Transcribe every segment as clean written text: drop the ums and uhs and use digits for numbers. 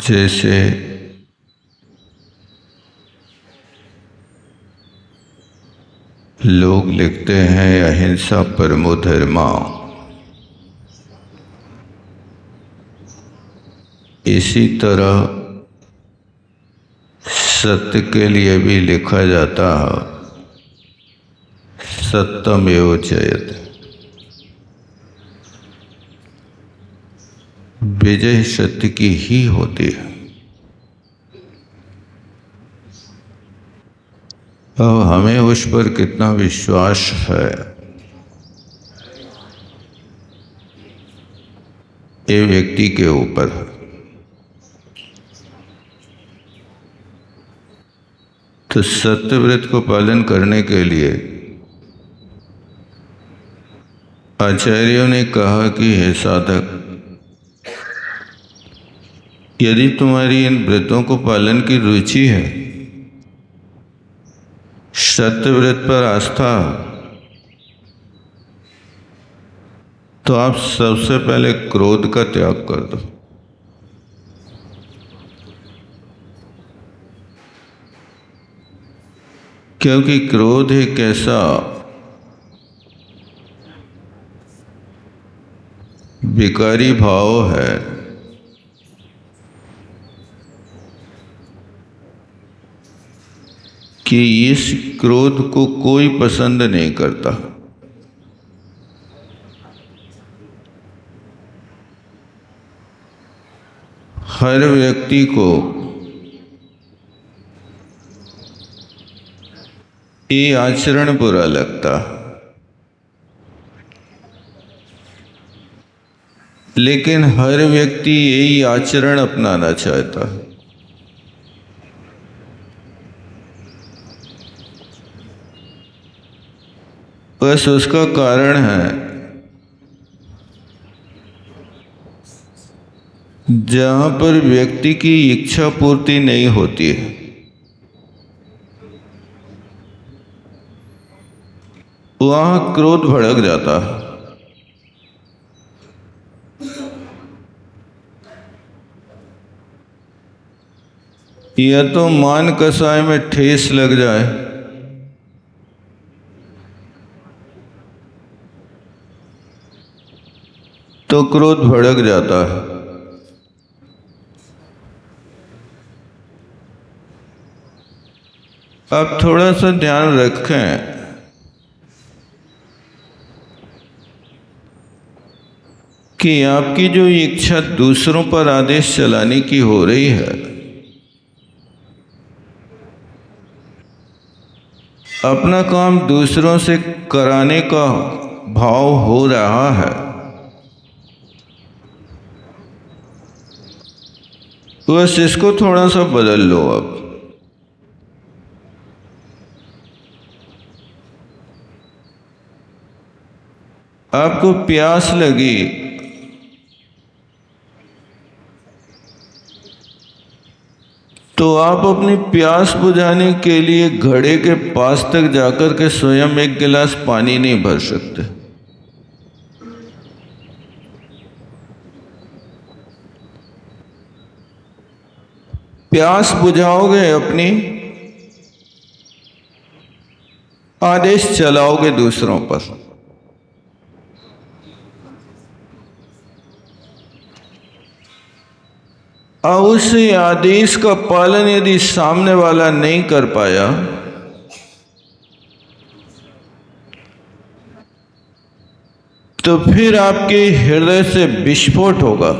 जैसे लोग लिखते हैं अहिंसा परमो धर्मा, इसी तरह सत्य के लिए भी लिखा जाता है सत्यमेव जयते। विजय सत्य की ही होती है। अब हमें उस पर कितना विश्वास है ये व्यक्ति के ऊपर है। तो सत्यव्रत को पालन करने के लिए आचार्यों ने कहा कि हे साधक, यदि तुम्हारी इन व्रतों को पालन की रुचि है, सत्यव्रत पर आस्था, तो आप सबसे पहले क्रोध का त्याग कर दो। क्योंकि क्रोध एक ऐसा विकारी भाव है कि इस क्रोध को कोई पसंद नहीं करता। हर व्यक्ति को ये आचरण बुरा लगता, लेकिन हर व्यक्ति यही आचरण अपनाना चाहता है। बस उसका कारण है जहां पर व्यक्ति की इच्छा पूर्ति नहीं होती है, वहां क्रोध भड़क जाता है। या तो मान कसाय में ठेस लग जाए, तो क्रोध भड़क जाता है। आप थोड़ा सा ध्यान रखें कि आपकी जो इच्छा दूसरों पर आदेश चलाने की हो रही है, अपना काम दूसरों से कराने का भाव हो रहा है, बस इसको थोड़ा सा बदल लो। अब आपको प्यास लगी तो आप अपनी प्यास बुझाने के लिए घड़े के पास तक जाकर के स्वयं एक गिलास पानी नहीं भर सकते। प्यास बुझाओगे अपनी, आदेश चलाओगे दूसरों पर। और उस आदेश का पालन यदि सामने वाला नहीं कर पाया, तो फिर आपके हृदय से विस्फोट होगा।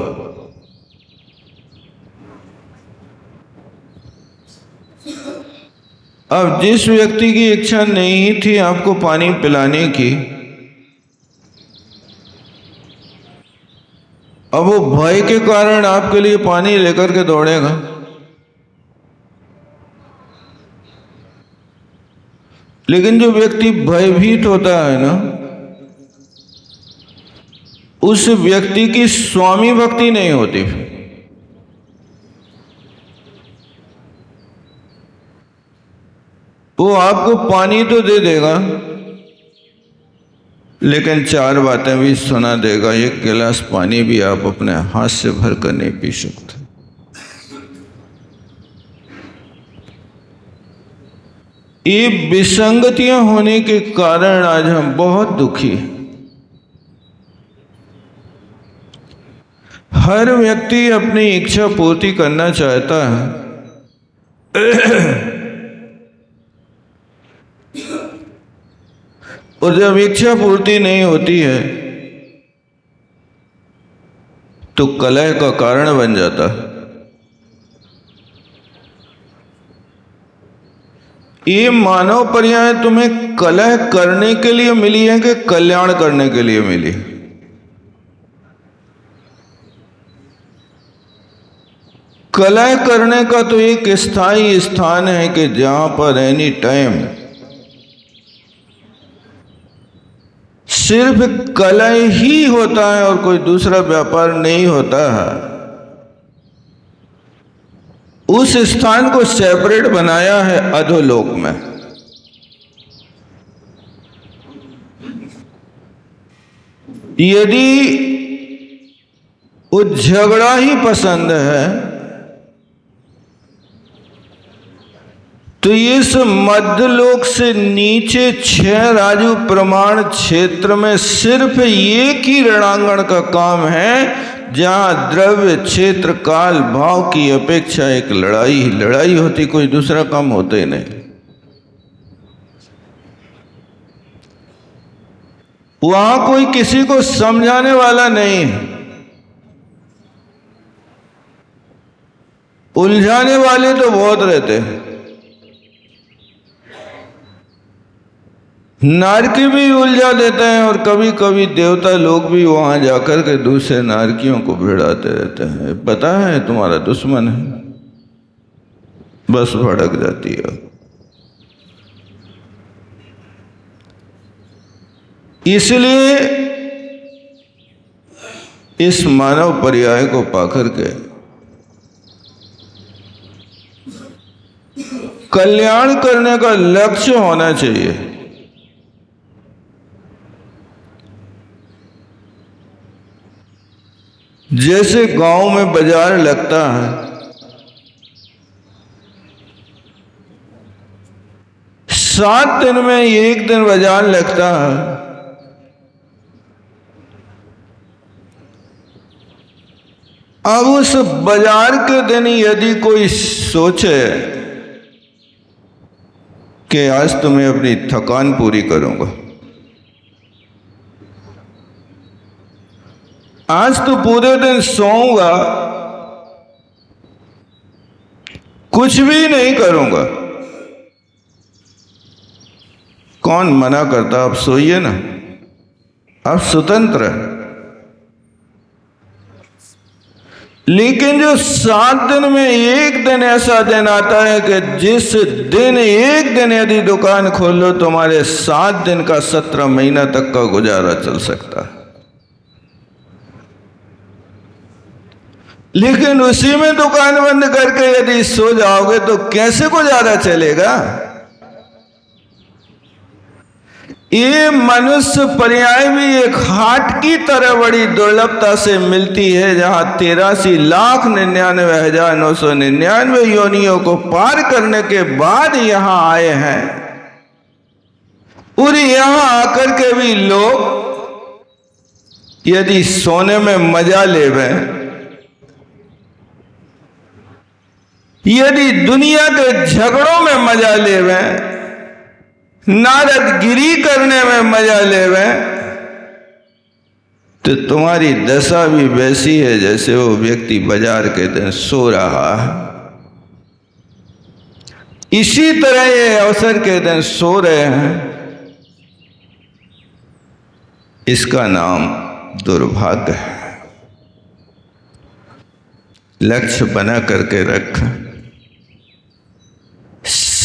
अब जिस व्यक्ति की इच्छा नहीं थी आपको पानी पिलाने की, अब वो भय के कारण आपके लिए पानी लेकर के दौड़ेगा। लेकिन जो व्यक्ति भयभीत होता है ना, उस व्यक्ति की स्वामी भक्ति नहीं होती। वो आपको पानी तो दे देगा, लेकिन चार बातें भी सुना देगा। एक गिलास पानी भी आप अपने हाथ से भर कर नहीं पी सकते। ये विसंगतियां होने के कारण आज हम बहुत दुखी हैं। हर व्यक्ति अपनी इच्छा पूर्ति करना चाहता है, और जब इच्छा पूर्ति नहीं होती है तो कलह का कारण बन जाता है। ये मानव पर्याय तुम्हें कलह करने के लिए मिली है कि कल्याण करने के लिए मिली? कलह करने का तो एक स्थायी स्थान है कि जहां पर एनी टाइम सिर्फ कलह ही होता है और कोई दूसरा व्यापार नहीं होता है। उस स्थान को सेपरेट बनाया है अधोलोक में। यदि वो झगड़ा ही पसंद है तो इस मध्यलोक से नीचे 6 राजू प्रमाण क्षेत्र में सिर्फ एक ही रणांगण का काम है जहां द्रव्य क्षेत्र काल भाव की अपेक्षा एक लड़ाई ही लड़ाई होती, कोई दूसरा काम होता ही नहीं। वहां कोई किसी को समझाने वाला नहीं है, उलझाने वाले तो बहुत रहते हैं। नारकी भी उलझा देते हैं और कभी कभी देवता लोग भी वहां जाकर के दूसरे नारकियों को भिड़ाते रहते हैं। पता है तुम्हारा दुश्मन है, बस भड़क जाती है। इसलिए इस मानव पर्याय को पाकर के कल्याण करने का लक्ष्य होना चाहिए। जैसे गांव में बाजार लगता है, 7 दिन में 1 दिन बाजार लगता है। अब उस बाजार के दिन यदि कोई सोचे कि आज तो मैं अपनी थकान पूरी करूंगा, आज तो पूरे दिन सोऊंगा, कुछ भी नहीं करूंगा, कौन मना करता? आप सोइए ना, आप स्वतंत्र हैं। लेकिन जो 7 दिन में 1 दिन ऐसा दिन आता है कि जिस दिन 1 दिन यदि दुकान खोलो तुम्हारे 7 दिन का 17 महीना तक का गुजारा चल सकता है। लेकिन उसी में दुकान बंद करके यदि सो जाओगे तो कैसे गुजारा चलेगा? ये मनुष्य पर्याय भी एक हाट की तरह बड़ी दुर्लभता से मिलती है, जहां 83,99,999 योनियों को पार करने के बाद यहां आए हैं। और यहां आकर के भी लोग यदि सोने में मजा लेवे, यदि दुनिया के झगड़ों में मजा लेवे, नारदगिरी करने में मजा लेवे, तो तुम्हारी दशा भी वैसी है जैसे वो व्यक्ति बाजार के दिन सो रहा है। इसी तरह ये अवसर के दिन सो रहे हैं। इसका नाम दुर्भाग्य है। लक्ष्य बना करके रख।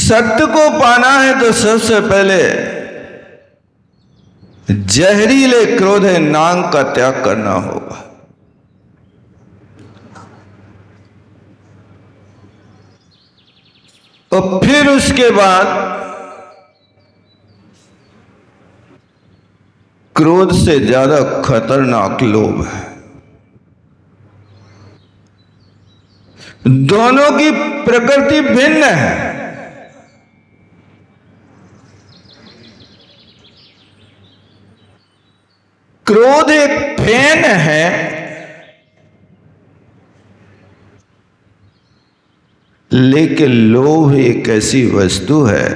सत्य को पाना है तो सबसे पहले जहरीले क्रोध है नांग का त्याग करना होगा। और फिर उसके बाद क्रोध से ज्यादा खतरनाक लोभ है। दोनों की प्रकृति भिन्न है। क्रोध एक फैन है, लेकिन लोभ एक ऐसी वस्तु है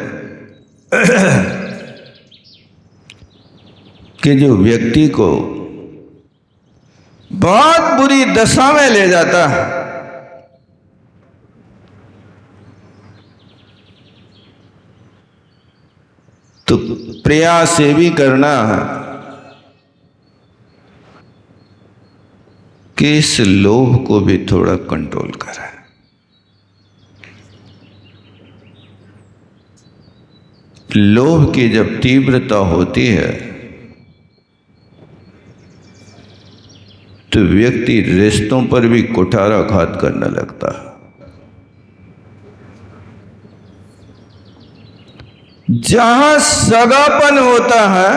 कि जो व्यक्ति को बहुत बुरी दशा में ले जाता है। तो प्रयास ये भी करना है कि इस लोभ को भी थोड़ा कंट्रोल करें। लोभ की जब तीव्रता होती है तो व्यक्ति रिश्तों पर भी कुठाराघात करने लगता है। जहां सगापन होता है,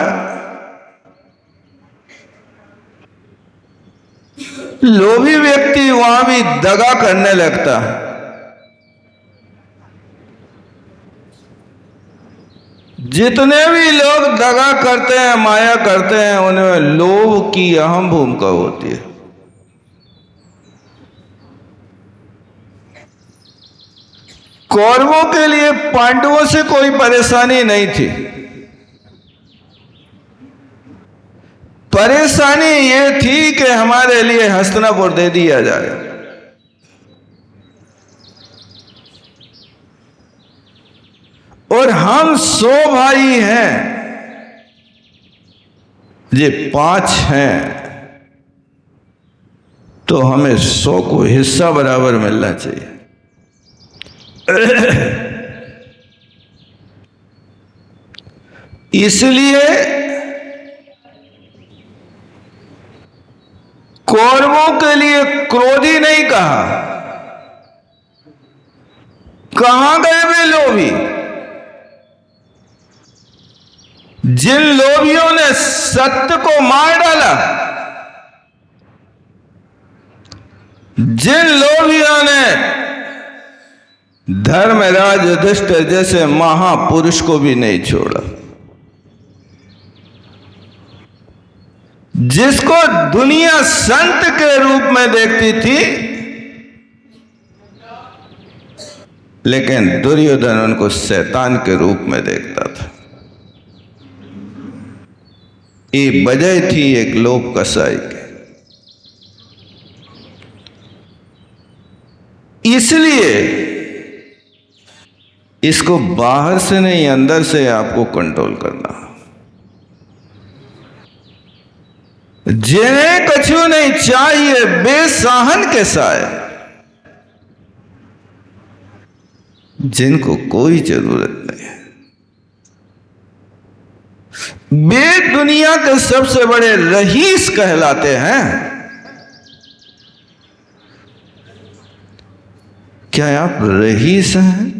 लोभी व्यक्ति वहां भी दगा करने लगता है। जितने भी लोग दगा करते हैं, माया करते हैं, उनमें लोभ की अहम भूमिका होती है। कौरवों के लिए पांडवों से कोई परेशानी नहीं थी। परेशानी ये थी कि हमारे लिए हस्तिनापुर दे दिया जाए। और हम 100 भाई हैं, ये 5 हैं, तो हमें 100 को हिस्सा बराबर मिलना चाहिए। इसलिए कौरवों के लिए क्रोधी नहीं कहा। कहां गए वे लोभी? जिन लोभियों ने सत्य को मार डाला, जिन लोभियों ने धर्मराज युधिष्ठिर जैसे महापुरुष को भी नहीं छोड़ा, जिसको दुनिया संत के रूप में देखती थी, लेकिन दुर्योधन उनको शैतान के रूप में देखता था। ये वजह थी एक लोभ कसाई के। इसलिए इसको बाहर से नहीं, अंदर से आपको कंट्रोल करना। जिन्हें कछु नहीं चाहिए बेसाहन के साए, जिनको कोई जरूरत नहीं है, वे दुनिया के सबसे बड़े रईस कहलाते हैं। क्या आप रईस हैं?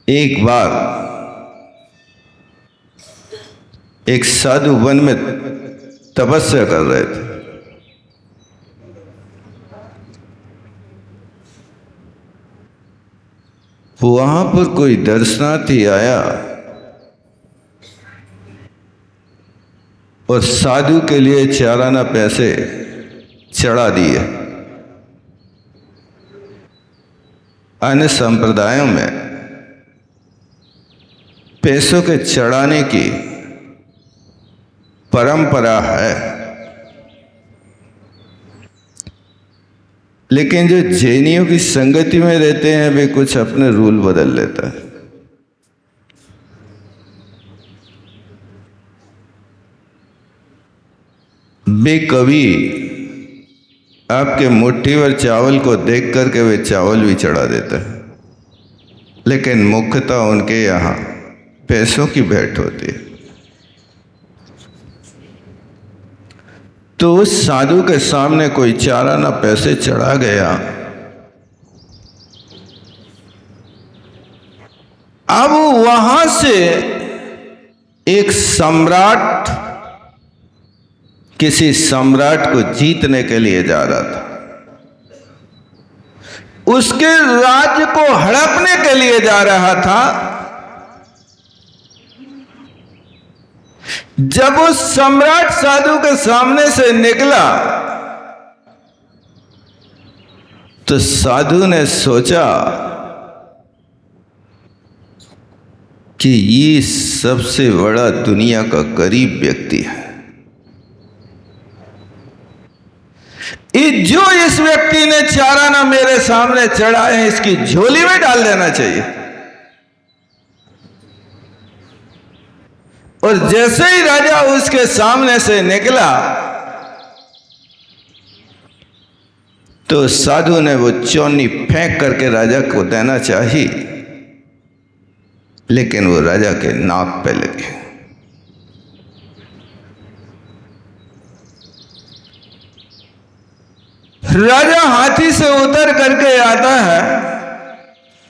एक बार एक साधु वन में तपस्या कर रहे थे। वहां पर कोई दर्शनार्थी आया और साधु के लिए चाराना पैसे चढ़ा दिए। अन्य संप्रदायों में पैसों के चढ़ाने की परंपरा है, लेकिन जो जैनियों की संगति में रहते हैं वे कुछ अपने रूल बदल लेता है। वे कभी आपके मुट्ठी भर चावल को देख करके वे चावल भी चढ़ा देता है, लेकिन मुख्यतः उनके यहाँ पैसों की भेंट होती है। तो उस साधु के सामने कोई चाराना पैसे चढ़ा गया। अब वहां से एक सम्राट किसी सम्राट को जीतने के लिए जा रहा था, उसके राज्य को हड़पने के लिए जा रहा था। जब उस सम्राट साधु के सामने से निकला तो साधु ने सोचा कि ये सबसे बड़ा दुनिया का गरीब व्यक्ति है, जो इस व्यक्ति ने चारा ना मेरे सामने चढ़ा है, इसकी झोली में डाल देना चाहिए। और जैसे ही राजा उसके सामने से निकला तो साधु ने वो चौनी फेंक करके राजा को देना चाहिए, लेकिन वो राजा के नाक पे लगे। राजा हाथी से उतर करके आता है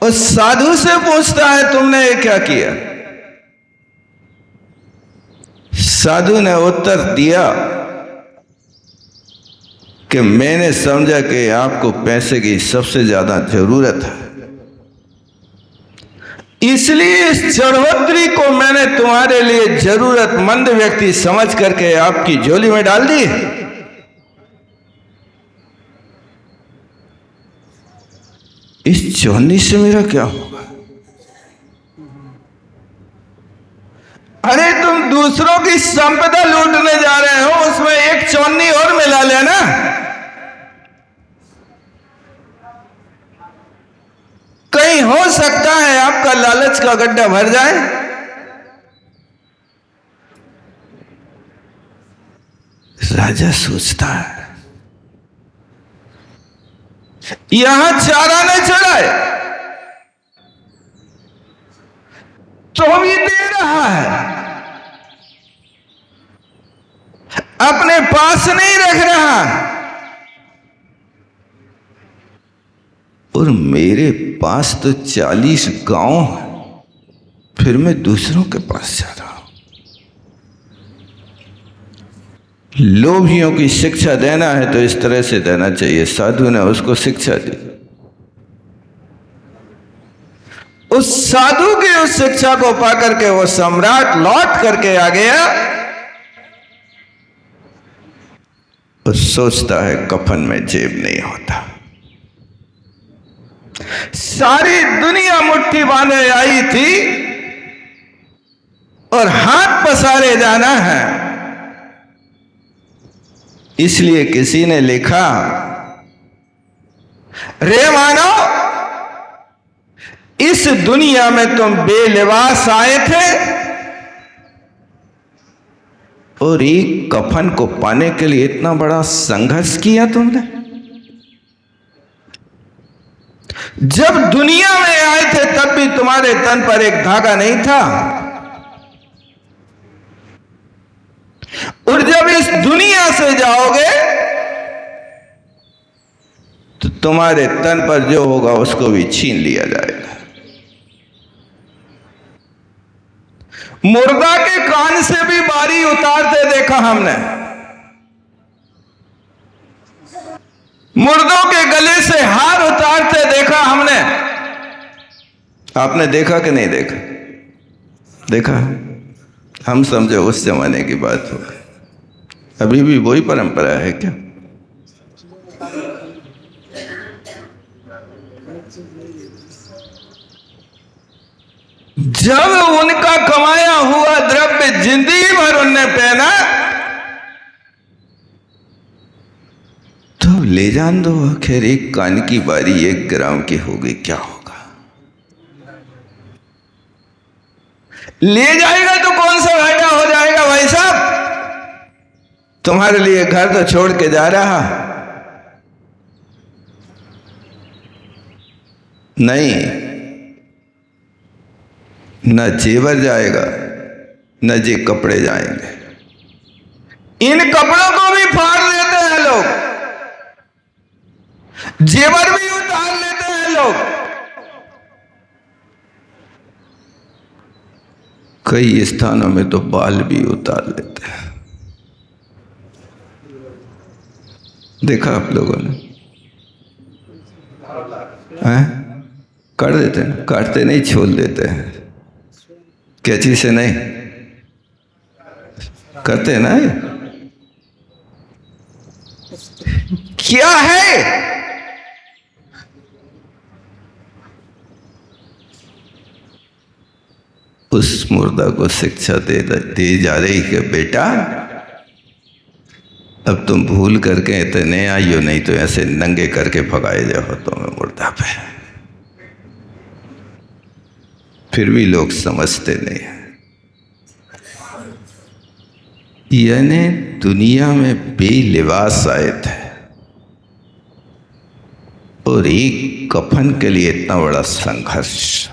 और साधु से पूछता है, तुमने ये क्या किया? साधु ने उत्तर दिया कि मैंने समझा कि आपको पैसे की सबसे ज्यादा जरूरत है, इसलिए इस चढ़ोतरी को मैंने तुम्हारे लिए जरूरतमंद व्यक्ति समझ करके आपकी झोली में डाल दी। इस चौनी से मेरा क्या होगा? अरे तुम दूसरों की संपदा लूटने जा रहे हो, उसमें एक चौनी और मिला लेना। कहीं हो सकता है आपका लालच का गड्ढा भर जाए। राजा सोचता है, यहां चारा न चढ़ाए तो भी दे रहा है, अपने पास नहीं रख रहा, और मेरे पास तो 40 गांव है, फिर मैं दूसरों के पास जा रहा हूं। लोभियों की शिक्षा देना है तो इस तरह से देना चाहिए। साधु ने उसको शिक्षा दी। उस साधु की उस शिक्षा को पाकर के वो सम्राट लौट करके आ गया और सोचता है कफन में जेब नहीं होता। सारी दुनिया मुट्ठी बांधे आई थी और हाथ पसारे जाना है, इसलिए किसी ने लिखा, रे मानव, इस दुनिया में तुम बेलिबास आए थे और एक कफन को पाने के लिए इतना बड़ा संघर्ष किया तुमने। जब दुनिया में आए थे तब भी तुम्हारे तन पर एक धागा नहीं था, और जब इस दुनिया से जाओगे तो तुम्हारे तन पर जो होगा उसको भी छीन लिया जाएगा। मुर्दा के कान से भी बारी उतारते देखा हमने, मुर्दों के गले से हार उतारते देखा हमने। आपने देखा कि नहीं देखा? देखा। हम समझो उस जमाने की बात हो, अभी भी वही परंपरा है क्या? जब उनका कमाया हुआ द्रव्य जिंदगी भर उनने पहना तो ले जान दो, आखिर एक कान की बारी 1 ग्राम की हो गई, क्या होगा? ले जाएगा तो कौन सा घाटा हो जाएगा भाई साहब? तुम्हारे लिए घर तो छोड़ के जा रहा नहीं, न जेवर जाएगा न जे कपड़े जाएंगे। इन कपड़ों को भी फाड़ लेते हैं लोग, जेवर भी उतार लेते हैं लोग। कई स्थानों में तो बाल भी उतार लेते हैं। देखा आप लोगों ने? हैं? काट देते हैं, काटते नहीं, छोल देते हैं। कैंची से नहीं करते हैं ना। ये क्या है? उस मुर्दा को शिक्षा दे जा रही कि बेटा अब तुम भूल करके इतने आइयो, नहीं तो ऐसे नंगे करके भगाए जाओ तुम्हें मुर्दा पे। फिर भी लोग समझते नहीं हैं। यानी दुनिया में बेलिबास आए थे और एक कफन के लिए इतना बड़ा संघर्ष,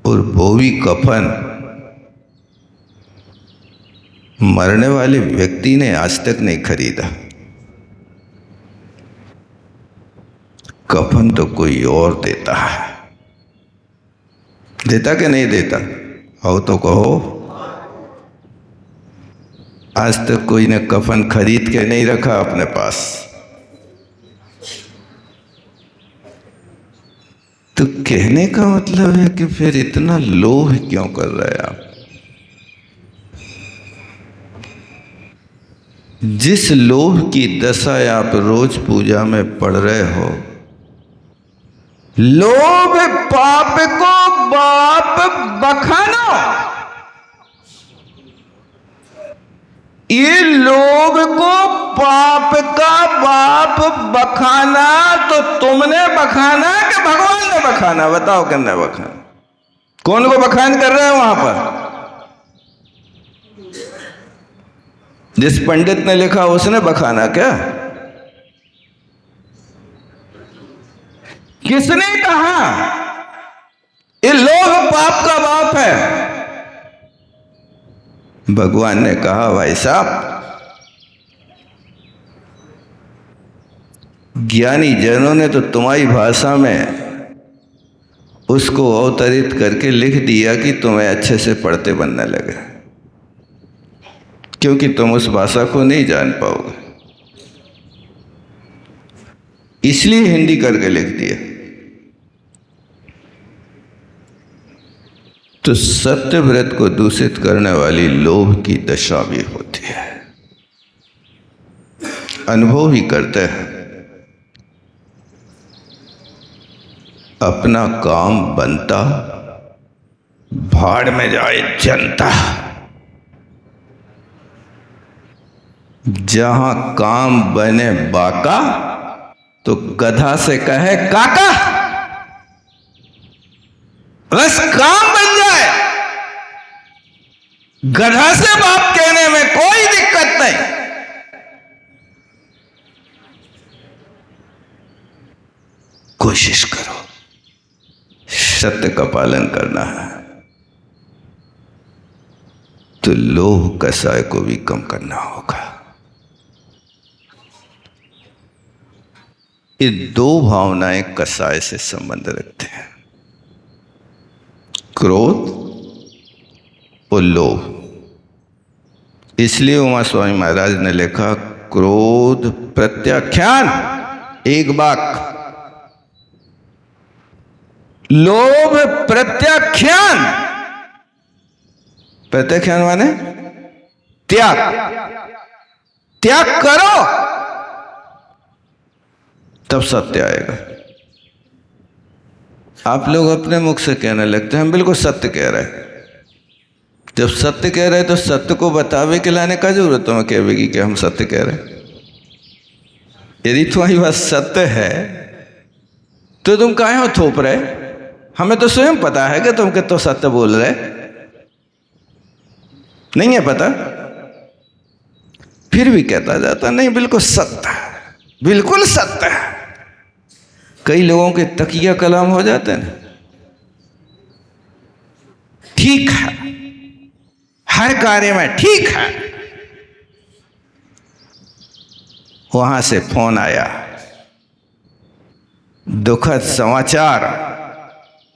और वो भी कफन मरने वाले व्यक्ति ने आज तक नहीं खरीदा। कफन तो कोई और देता है। देता कि नहीं देता? हो तो कहो। आज तक कोई ने कफन खरीद के नहीं रखा अपने पास। तो कहने का मतलब है कि फिर इतना लोभ क्यों कर रहे हैं आप? जिस लोभ की दशा आप रोज पूजा में पढ़ रहे हो, लोभ पाप को बाप बखाना, ये लोभ को पाप का बाप बखाना तो तुमने बखाना कि भगवान ने बखाना? बताओ किसने बखाना? कौन को बखान कर रहे हैं वहां पर? जिस पंडित ने लिखा उसने बखाना क्या? किसने कहा ये लोभ पाप का बाप है? भगवान ने कहा भाई साहब, ज्ञानी जनों ने तो तुम्हारी भाषा में उसको अवतरित करके लिख दिया कि तुम्हें अच्छे से पढ़ते बनने लगे, क्योंकि तुम उस भाषा को नहीं जान पाओगे, इसलिए हिंदी करके लिख दिया। तो सत्यव्रत को दूषित करने वाली लोभ की दशा भी होती है। अनुभव ही करते हैं। अपना काम बनता, भाड़ में जाए जनता। जहां काम बने बाका तो गधा से कहे काका। बस काम बन जाए, गधा से बाप कहने में कोई दिक्कत नहीं। कोशिश करो, सत्य का पालन करना है तो लोभ कसाय को भी कम करना होगा। ये दो भावनाएं कसाय से संबंध रखते हैं, क्रोध और लोभ। इसलिए उमा स्वामी महाराज ने लिखा, क्रोध प्रत्याख्यान एक वाक्य, लोभ प्रत्याख्यान। प्रत्याख्यान माने त्याग। त्याग करो तब सत्य आएगा। आप लोग अपने मुख से कहने लगते हैं हम बिल्कुल सत्य कह रहे हैं। जब सत्य कह रहे हैं तो सत्य को बतावे के लाने का जरूरत तुम्हें कहेगी कि हम सत्य कह रहे हैं। यदि तुम्हारी बात सत्य है तो तुम काहे हो थोप रहे? हमें तो स्वयं पता है कि तुम कितना सत्य बोल रहे। नहीं है पता, फिर भी कहता जाता नहीं बिल्कुल सत्य है, बिल्कुल सत्य है। कई लोगों के तकिया कलाम हो जाते हैं, ठीक है, हर कार्य में ठीक है। वहां से फोन आया, दुखद समाचार,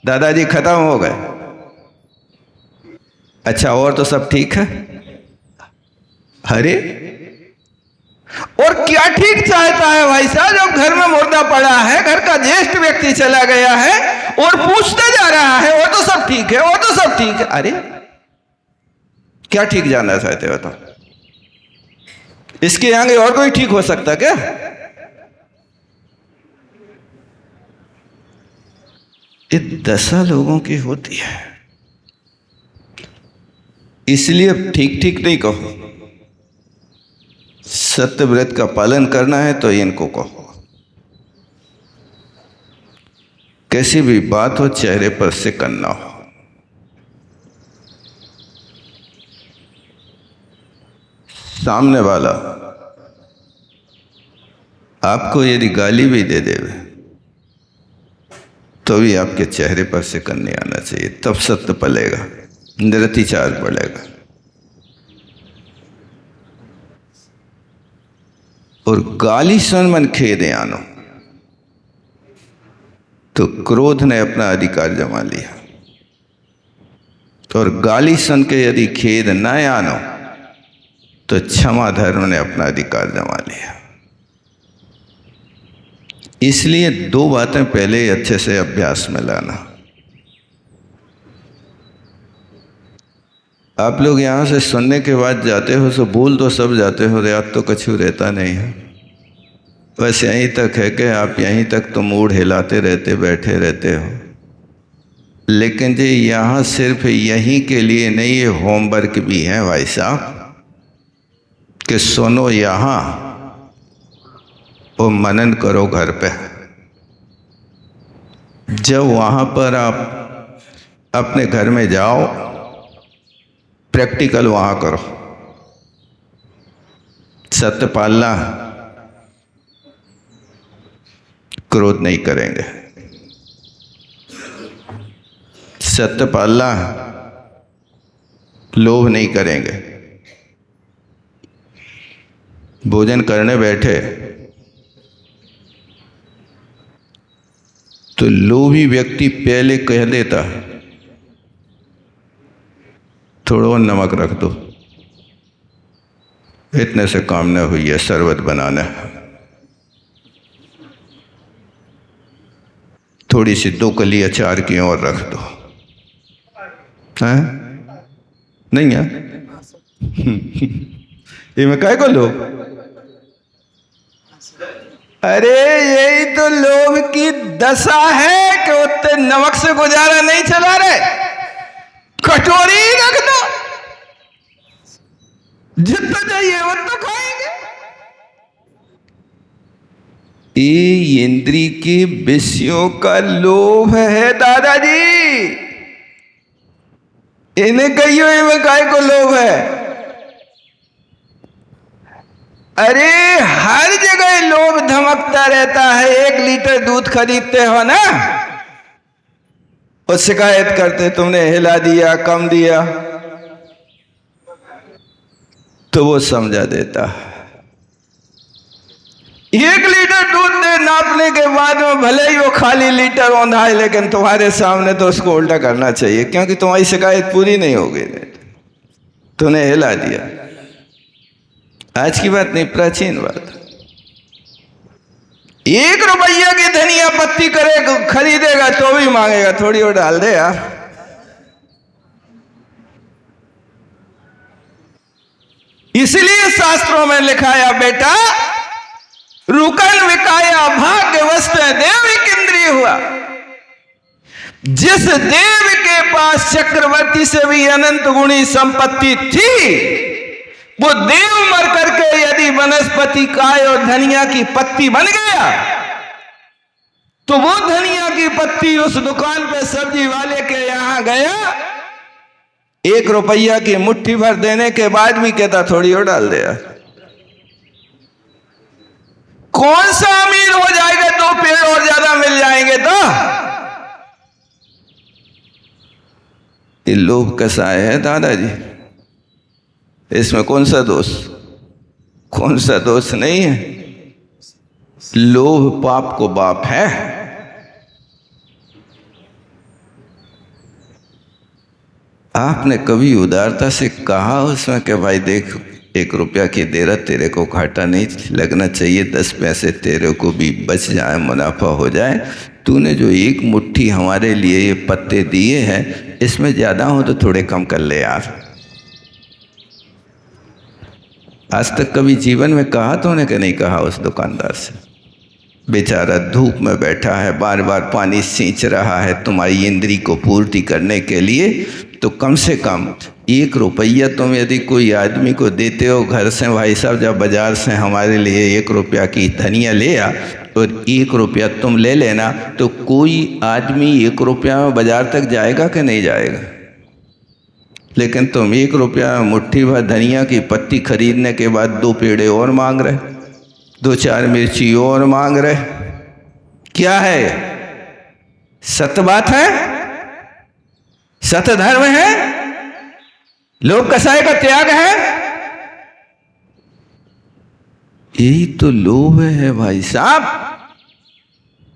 दादाजी खत्म हो गए। अच्छा और तो सब ठीक है? अरे और क्या ठीक चाहता है भाई साहब? जब घर में मुर्दा पड़ा है, घर का ज्येष्ठ व्यक्ति चला गया है और पूछते जा रहा है वो तो सब ठीक है, वो तो सब ठीक है। अरे क्या ठीक जानना चाहते हो? तो इसके आगे और कोई ठीक हो सकता क्या? ये दशा लोगों की होती है। इसलिए ठीक ठीक नहीं कहो, सत्यव्रत का पालन करना है तो इनको कहो। कैसी भी बात हो चेहरे पर से करना हो। सामने वाला आपको यदि गाली भी दे देवे तो भी आपके चेहरे पर से करने आना चाहिए, तब सत्य पलेगा, निरतिचार बढ़ेगा। और गाली सुन मन खेदे आनो, तो क्रोध ने अपना अधिकार जमा लिया। और गाली सुन के यदि खेद न आनो तो क्षमा धर्म ने अपना अधिकार जमा लिया। इसलिए दो बातें पहले ही अच्छे से अभ्यास में लाना। आप लोग यहाँ से सुनने के बाद जाते हो तो भूल तो सब जाते हो, याद तो कछु रहता नहीं है। बस यहीं तक है कि आप यहीं तक तो मूड हिलाते रहते, बैठे रहते हो। लेकिन जी यहाँ सिर्फ यहीं के लिए नहीं, ये होमवर्क भी है भाई साहब, कि सुनो यहाँ और मनन करो घर पे। जब वहाँ पर आप अपने घर में जाओ, प्रैक्टिकल वहाँ करो। सत्य पालना, क्रोध नहीं करेंगे। सत्य पालना, लोभ नहीं करेंगे। भोजन करने बैठे तो लोभी व्यक्ति पहले कह देता थोड़ा और नमक रख दो, इतने से काम न हुई है, शरबत बनाना है। थोड़ी सी 2 कली अचार की और रख दो, हैं? नहीं है? ये मैं काय को लोभ? अरे यही तो लोभ की दशा है कि उतने नमक से गुजारा नहीं चला रहे। कटोरी रख दो, जितना चाहिए उतना खाएंगे। ये इंद्री के विषयों का लोभ है दादाजी। इन्हें कहियो इनमें काय को लोभ है? अरे हर जगह लोभ धमकता रहता है। 1 लीटर दूध खरीदते हो ना, और शिकायत करते तुमने हिला दिया, कम दिया, तो वो समझा देता 1 लीटर दूध दे नापने के बाद में भले ही वो खाली लीटर औंधा है, लेकिन तुम्हारे सामने तो उसको उल्टा करना चाहिए, क्योंकि तुम्हारी शिकायत पूरी नहीं होगी, तुमने हिला दिया। आज की बात नहीं, प्राचीन बात। 1 रुपया की धनिया पत्ती करे खरीदेगा तो भी मांगेगा थोड़ी और डाल दे यार। इसलिए शास्त्रों में लिखाया बेटा, रुकन विकाया भाग्य वस्तु देविक इंद्रिय हुआ। जिस देव के पास चक्रवर्ती से भी अनंत गुणी संपत्ति थी, वो देव मर करके यदि वनस्पति काय और धनिया की पत्ती बन गया, तो वो धनिया की पत्ती उस दुकान पे सब्जी वाले के यहां गया, 1 रुपया की मुट्ठी भर देने के बाद भी कहता थोड़ी और डाल दे। कौन सा अमीर हो जाएगा? 2 पेड़ और ज्यादा मिल जाएंगे तो। ये लोभ कसाय है दादाजी, इसमें कौन सा दोष? कौन सा दोष नहीं है। लोभ पाप को बाप है। आपने कभी उदारता से कहा उसमें कि भाई देख 1 रुपया की दे रहा, तेरे को घाटा नहीं लगना चाहिए, 10 पैसे तेरे को भी बच जाए, मुनाफा हो जाए। तूने जो 1 मुट्ठी हमारे लिए ये पत्ते दिए हैं, इसमें ज़्यादा हो तो थोड़े कम कर ले यार। आज तक कभी जीवन में कहा तूने कि नहीं कहा उस दुकानदार से? बेचारा धूप में बैठा है, बार बार पानी सींच रहा है तुम्हारी इंद्री को पूर्ति करने के लिए। तो कम से कम 1 रुपया तुम यदि कोई आदमी को देते हो घर से, भाई साहब जब बाज़ार से हमारे लिए 1 रुपया की धनिया ले आ और 1 रुपया तुम ले लेना, तो कोई आदमी 1 रुपया में बाज़ार तक जाएगा कि नहीं जाएगा? लेकिन तुम 1 रुपया मुट्ठी भर धनिया की पत्ती खरीदने के बाद 2 पेड़े और मांग रहे, 2-4 मिर्ची और मांग रहे। क्या है? सत्य बात है? सत्य धर्म है? लोभ कसाय का त्याग है? यही तो लोभ है भाई साहब,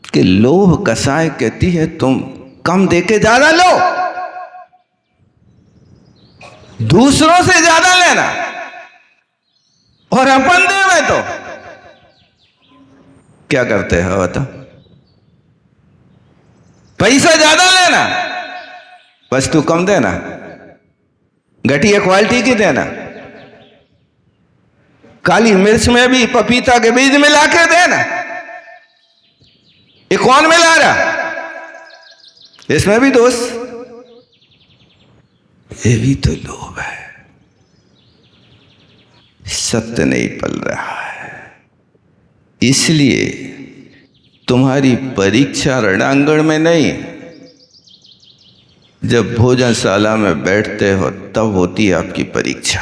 कि लोभ कसाय कहती है तुम कम देके ज्यादा लो, दूसरों से ज्यादा लेना, और अपन देवे तो क्या करते हो बता? पैसा ज्यादा लेना, वस्तु कम देना, घटिया क्वालिटी की देना। काली मिर्च में भी पपीता के बीज मिला के देना, ये कौन मिला रहा? इसमें भी दोष, ये भी तो लोभ है। सत्य नहीं पल रहा है, इसलिए तुम्हारी परीक्षा रणांगण में नहीं, जब भोजनशाला में बैठते हो तब होती है आपकी परीक्षा।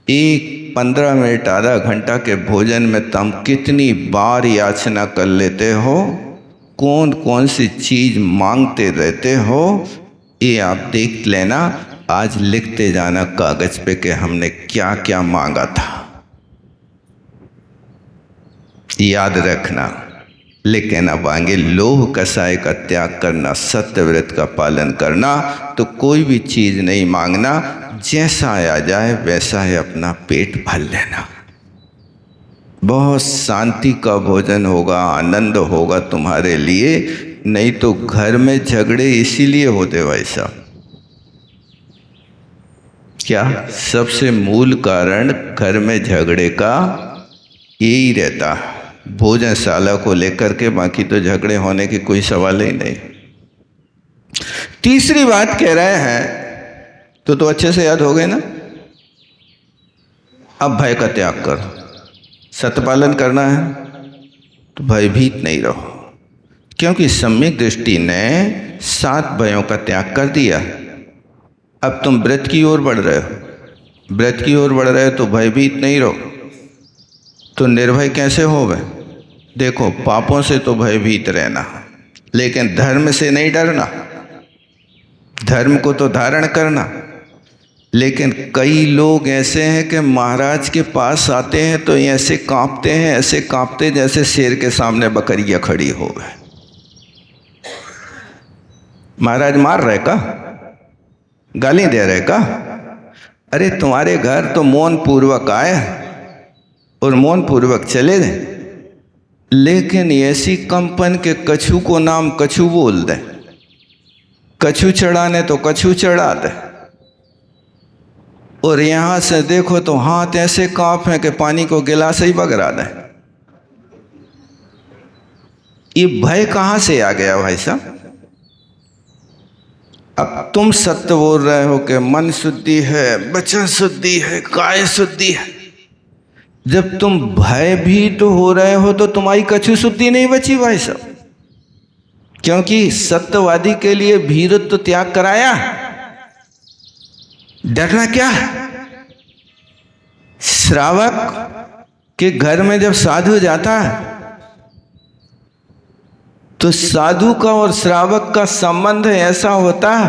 15 मिनट आधा घंटा के भोजन में तुम कितनी बार याचना कर लेते हो, कौन कौन सी चीज मांगते रहते हो, ये आप देख लेना। आज लिखते जाना कागज पे कि हमने क्या क्या मांगा था, याद रखना। लेकिन अब आगे लोभ कसाय का त्याग करना, सत्यव्रत का पालन करना, तो कोई भी चीज नहीं मांगना, जैसा आ जाए वैसा ही अपना पेट भर लेना। बहुत शांति का भोजन होगा, आनंद होगा तुम्हारे लिए। नहीं तो घर में झगड़े इसीलिए होते भाई साहब, क्या सबसे मूल कारण घर में झगड़े का यही रहता है, भोजनशाला को लेकर के। बाकी तो झगड़े होने की कोई सवाल ही नहीं। तीसरी बात कह रहे हैं तो अच्छे से याद हो गए ना। अब भय का त्याग करो, सत्यपालन करना है तो भयभीत नहीं रहो, क्योंकि सम्यक दृष्टि ने 7 भयों का त्याग कर दिया। अब तुम व्रत की ओर बढ़ रहे हो, व्रत की ओर बढ़ रहे हो तो भयभीत नहीं रहो, तो निर्भय कैसे हो गए? देखो, पापों से तो भयभीत रहना, लेकिन धर्म से नहीं डरना, धर्म को तो धारण करना। लेकिन कई लोग ऐसे हैं कि महाराज के पास आते हैं तो ऐसे कांपते हैं, ऐसे कांपते जैसे शेर के सामने बकरियां खड़ी हो गए। महाराज मार रहे का, गाली दे रहे का? अरे तुम्हारे घर तो मौन पूर्वक आए और मौन पूर्वक चले गए, लेकिन ऐसी कंपन के कछू को नाम कछू बोल दे, कछू चढ़ाने तो कछू चढ़ा दे, और यहां से देखो तो हाथ ऐसे कांप है कि पानी को गिलास ही बगरा दे। ये भय कहां से आ गया भाई साहब? अब तुम सत्य बोल रहे हो कि मन शुद्धि है, वचन शुद्धि है, काय शुद्धि है। जब तुम भयभीत तो हो रहे हो तो तुम्हारी कछु शुद्धि नहीं बची भाई साहब, क्योंकि सत्यवादी के लिए भीरुत्व त्याग कराया। डरना क्या है? श्रावक के घर में जब साधु जाता है तो साधु का और श्रावक का संबंध ऐसा होता है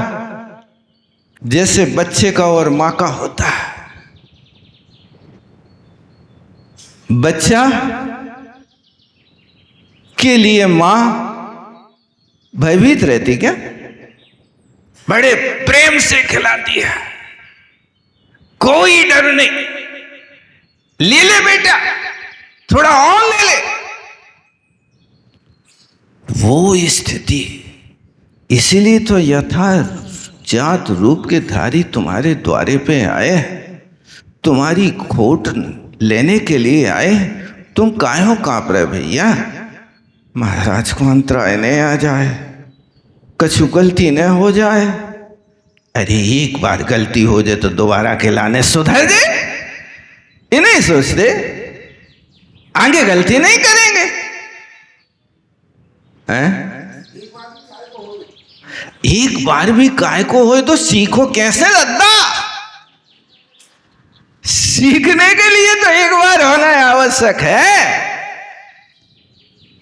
जैसे बच्चे का और मां का होता है। बच्चा के लिए मां भयभीत रहती क्या? बड़े प्रेम से खिलाती है, कोई डर नहीं, ले ले बेटा, थोड़ा और ले ले। वो स्थिति, इसीलिए तो यथा जात रूप के धारी तुम्हारे द्वारे पे आए, तुम्हारी खोट लेने के लिए आए। तुम काहे कांप रहे भैया? महाराज को अंतराय नहीं आ जाए, कछु गलती न हो जाए। अरे एक बार गलती हो जाए तो दोबारा के लाने सुधर दे, ये नहीं सोचते आगे गलती नहीं करेंगे हैं? एक बार भी काय को हो तो सीखो कैसे रद्दा? सीखने के लिए तो एक बार होना आवश्यक है,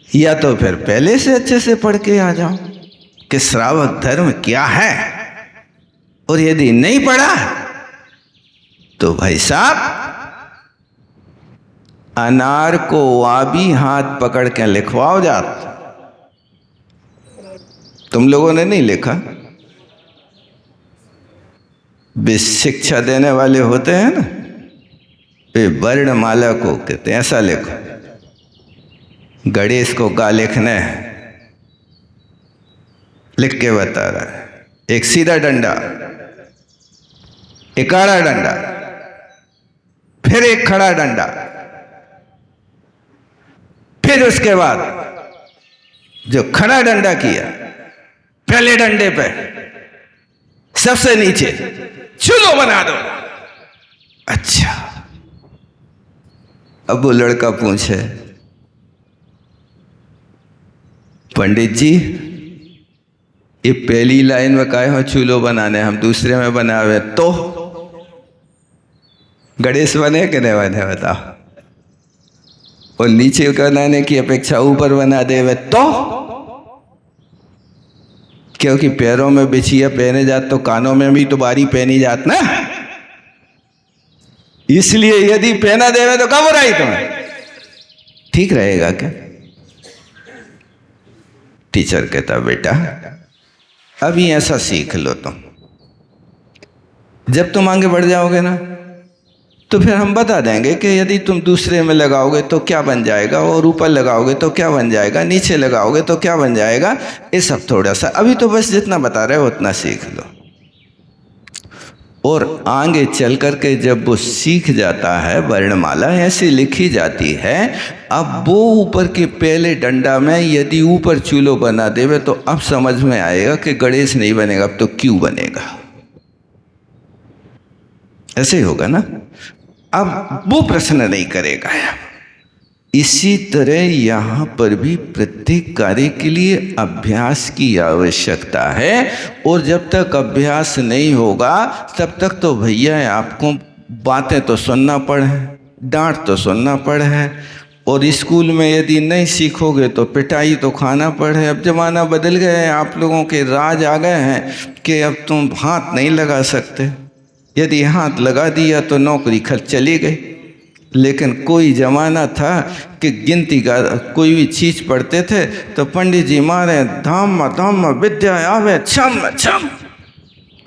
या तो फिर पहले से अच्छे से पढ़ के आ जाओ कि श्रावक धर्म क्या है। और यदि नहीं पढ़ा तो भाई साहब अनार को वाबी हाथ पकड़ के लिखवाओ जात। तुम लोगों ने नहीं लिखा? वे शिक्षा देने वाले होते हैं ना, वे वर्णमाला को कहते हैं ऐसा लिखो। गणेश को गा लिखना है, लिख के बता रहा है। एक सीधा डंडा, एक आड़ा डंडा, फिर एक खड़ा डंडा, फिर उसके बाद जो खड़ा डंडा किया, पहले डंडे पे सबसे नीचे चूलो बना दो। अच्छा, अब वो लड़का पूछे, पंडित जी ये पहली लाइन में काहे हो चूलो बनाने, हम दूसरे में बनावे तो गणेश बने कि नहीं बने बताओ? और नीचे बनाने की अपेक्षा ऊपर बना देवे तो? क्योंकि पैरों में बिछिया पहने जात तो कानों में भी तो बारी पहनी जात ना, इसलिए यदि पहना देवे तो कब बुराई तुम्हें? ठीक रहेगा क्या? टीचर कहता बेटा अभी ऐसा सीख लो तुम, जब तुम आगे बढ़ जाओगे ना तो फिर हम बता देंगे कि यदि तुम दूसरे में लगाओगे तो क्या बन जाएगा, और ऊपर लगाओगे तो क्या बन जाएगा, नीचे लगाओगे तो क्या बन जाएगा। ये सब थोड़ा सा अभी तो बस जितना बता रहे हो उतना सीख लो। और आगे चल कर के जब वो सीख जाता है, वर्णमाला ऐसी लिखी जाती है, अब वो ऊपर के पहले डंडा में यदि ऊपर चूलो बना देवे तो अब समझ में आएगा कि गणेश नहीं बनेगा, अब तो क्यों बनेगा। ऐसे ही होगा ना, अब वो प्रश्न नहीं करेगा। इसी तरह यहाँ पर भी प्रत्येक कार्य के लिए अभ्यास की आवश्यकता है, और जब तक अभ्यास नहीं होगा तब तक तो भैया आपको बातें तो सुनना पड़े, डांट तो सुनना पड़े, और स्कूल में यदि नहीं सीखोगे तो पिटाई तो खाना पड़े। अब ज़माना बदल गया है, आप लोगों के राज आ गए हैं कि अब तुम हाथ नहीं लगा सकते, यदि हाथ लगा दिया तो नौकरी खर्च चली गई। लेकिन कोई ज़माना था कि गिनती का कोई भी चीज़ पढ़ते थे तो पंडित जी मारे धाम धाम विद्या आवे छम छम,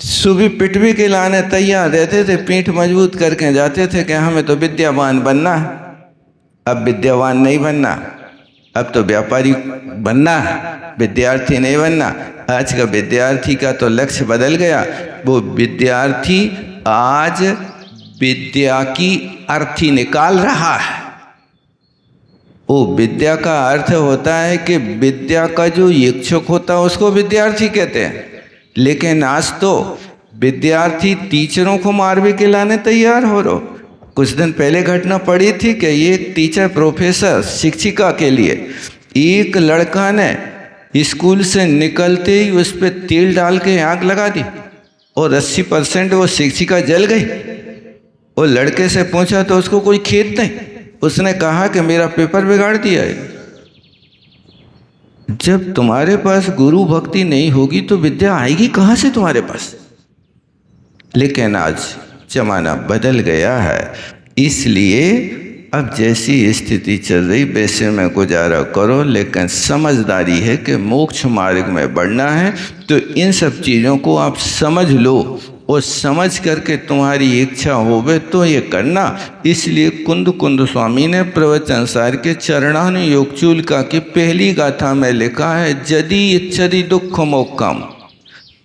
सुबह पिटवी के लाने तैयार रहते थे, पीठ मजबूत करके जाते थे कि हमें तो विद्यावान बनना है। अब विद्यावान नहीं बनना, अब तो व्यापारी बनना है, विद्यार्थी नहीं बनना। आज का विद्यार्थी का तो लक्ष्य बदल गया, वो विद्यार्थी आज विद्या की अर्थी निकाल रहा है। वो विद्या का अर्थ होता है कि विद्या का जो इच्छुक होता है उसको विद्यार्थी कहते हैं, लेकिन आज तो विद्यार्थी टीचरों को मार भी के लाने तैयार हो रहे। कुछ दिन पहले घटना पड़ी थी कि ये टीचर प्रोफेसर शिक्षिका के लिए एक लड़का ने स्कूल से निकलते ही उस पर तेल डाल के आग लगा दी और 80% वो शिक्षिका जल गई। वो लड़के से पूछा तो उसको कोई खेद नहीं, उसने कहा कि मेरा पेपर बिगाड़ दिया है। जब तुम्हारे पास गुरु भक्ति नहीं होगी तो विद्या आएगी कहाँ से तुम्हारे पास। लेकिन आज जमाना बदल गया है, इसलिए अब जैसी स्थिति चल रही वैसे में गुजारा करो, लेकिन समझदारी है कि मोक्ष मार्ग में बढ़ना है तो इन सब चीज़ों को आप समझ लो और समझ करके तुम्हारी इच्छा होवे तो ये करना। इसलिए कुंद कुंद स्वामी ने प्रवचन सार के चरणानुयोग चूलिका की पहली गाथा में लिखा है, यदि इच्छति दुख मोक्षम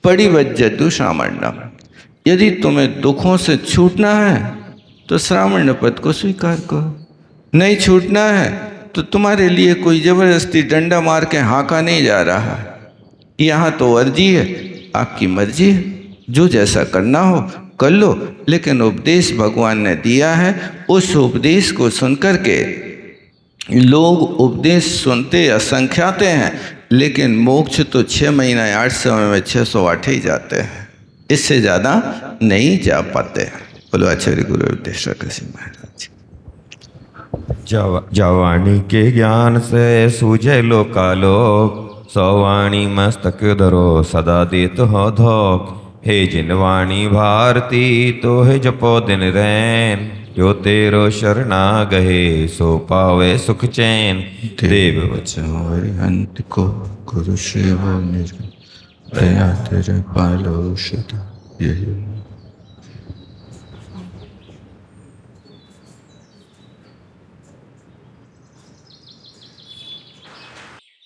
परिवज्जतु श्रामण्यम। यदि तुम्हें दुखों से छूटना है तो श्रामण्य पद को स्वीकार करो, नहीं छूटना है तो तुम्हारे लिए कोई जबरदस्ती डंडा मार के हाँका नहीं जा रहा है। यहाँ तो अर्जी है, आपकी मर्जी है, जो जैसा करना हो कर लो। लेकिन उपदेश भगवान ने दिया है, उस उपदेश को सुनकर के लोग उपदेश सुनते असंख्याते हैं, लेकिन मोक्ष तो 6 महीना 8 समय में 608 ही जाते हैं, इससे ज़्यादा नहीं जा पाते। बोलो आचार्य गुरु उपदेश कृष्ण महाराज। जवानी के ज्ञान से सूझे लोकालोक, सौवाणी मस्तक धरो सदा देत हो धोख। हे जिनवाणी भारती तो है जपो दिन रैन, जो तेरो शरणा गहे सो पावे सुख चैन। देव वचन अंत को गुरु सेवा निर्गुण, दया तेरे पालो सदा यही।